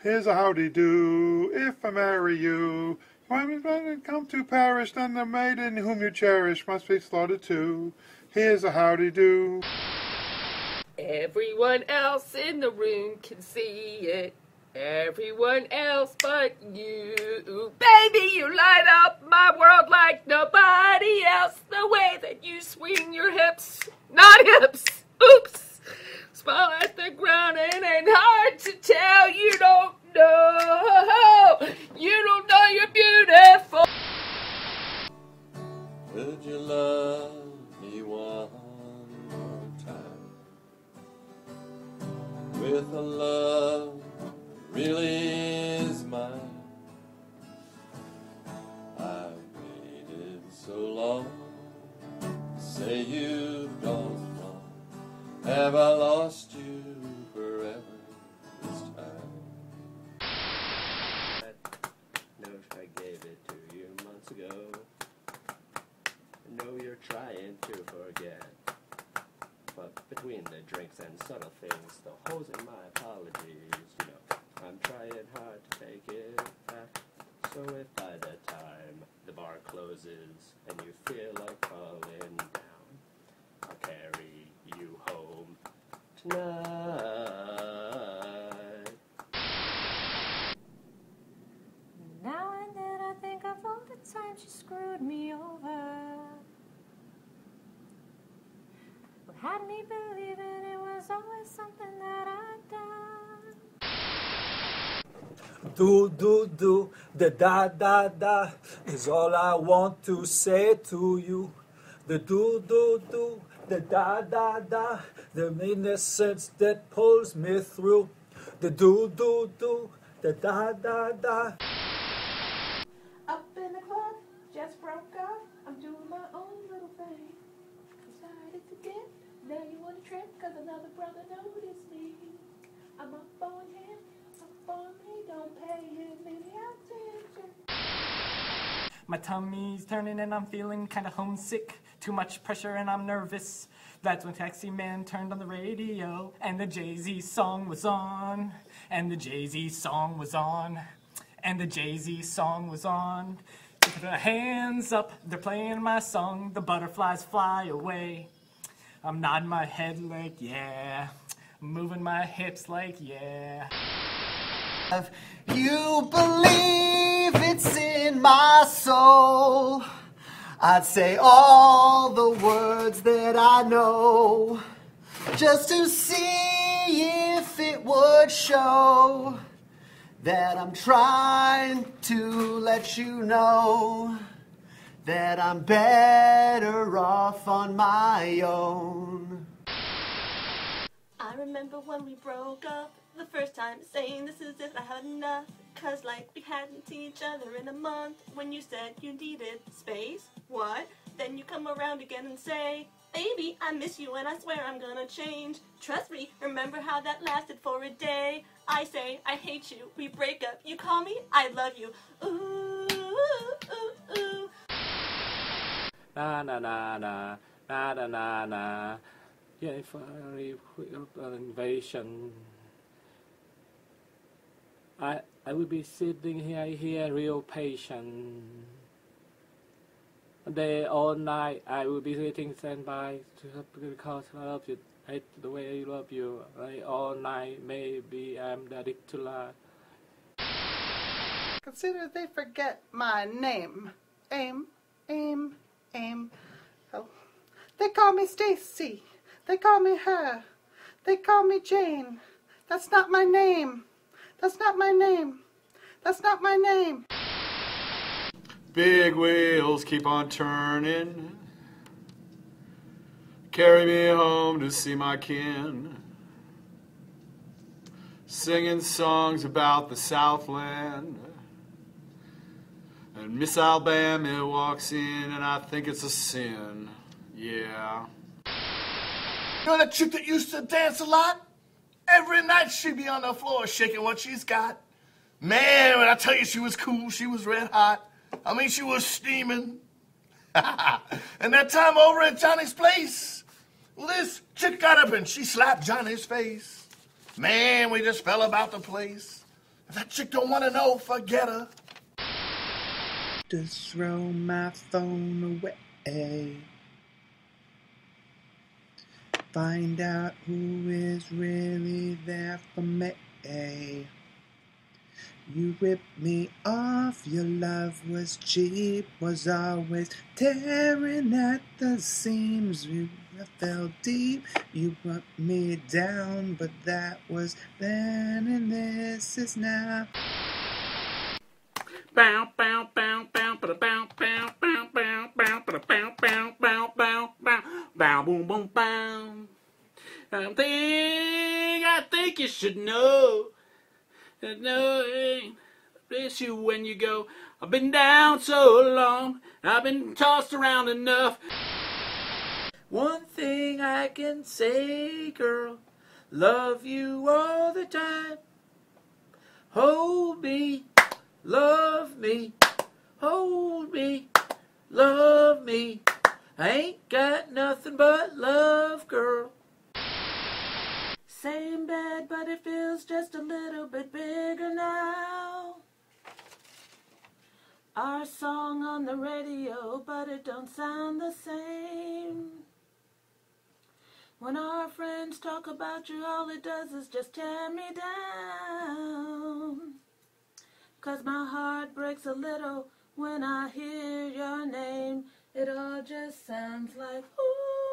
Here's a howdy-do, if I marry you. When I come to perish, then the maiden whom you cherish must be slaughtered too. Here's a howdy-do. Everyone else in the room can see it. Everyone else but you. Baby, you light up my world like nobody else. The way that you swing your hips. Not hips. Oops. Smile at the ground. It ain't hard to tell. You don't know. You don't know you're beautiful. Would you love me one more time? With a love really is mine. I've waited so long. Say you've gone wrong. Have I lost you forever this time? Note I gave it to you months ago. I know you're trying to forget. But between the drinks and subtle things, the holes in my apologies, you know, I'm trying hard to take it back. So if by the time the bar closes and you feel like falling down, I'll carry you home tonight. Now and then I think of all the times you screwed me over. What had me believing it was always something that I'd done. Do, the da is all I want to say to you. The do, the da, the innocence that pulls me through. The do, the da. Up in the club, just broke up. I'm doing my own little thing. Decided to dip. Now you want to trip, cause another brother noticed me. I'm up on him, up on me, don't pay him any attention. My tummy's turning and I'm feeling kinda homesick. Too much pressure and I'm nervous. That's when Taxi Man turned on the radio and the Jay-Z song was on. And the Jay-Z song was on. And the Jay-Z song was on. They put their hands up, they're playing my song. The butterflies fly away. I'm nodding my head like yeah. Moving my hips like yeah. You believe it's in my soul. I'd say all the words that I know just to see if it would show that I'm trying to let you know that I'm better off on my own. I remember when we broke up the first time, saying this is it, I had enough. Cause like we hadn't seen each other in a month. When you said you needed space, what? Then you come around again and say, baby, I miss you and I swear I'm gonna change. Trust me, remember how that lasted for a day. I say, I hate you, we break up. You call me, I love you. Ooh, ooh, ooh. Na na na na na na na na. Yeah, if invasion. I will be sitting here real patient. Day all night I will be sitting standby because I love you. Hate the way I love you. Like all night maybe I'm addicted to lie. Consider they forget my name. Aim. Oh. They call me Stacy. They call me her. They call me Jane. That's not my name. That's not my name. That's not my name. Big wheels keep on turning. Carry me home to see my kin. Singing songs about the Southland. And Miss Alabama walks in and I think it's a sin. Yeah. You know that chick that used to dance a lot? Every night she'd be on the floor shaking what she's got. Man, when I tell you she was cool, she was red hot. I mean, she was steaming. And that time over at Johnny's place, well, this chick got up and she slapped Johnny's face. Man, we just fell about the place. If that chick don't want to know, forget her. Just throw my phone away. Find out who is really there for me. You ripped me off, your love was cheap, was always tearing at the seams. I fell deep, you brought me down, but that was then and this is now. Bow, bow, bow, bow, ba bow, bow, bow, bow, bow, ba bow, bow, bow, bow, bow, bow, boom, boom, bow. I think you should know. Bless you when you go. I've been down so long. I've been tossed around enough. One thing I can say, girl, love you all the time. Hold me, love me, hold me, love me. I ain't got nothing but love, girl. Same bed, but it feels just a little bit bigger now. Our song on the radio, but it don't sound the same. When our friends talk about you, all it does is just tear me down. 'Cause my heart breaks a little when I hear your name. It all just sounds like ooh.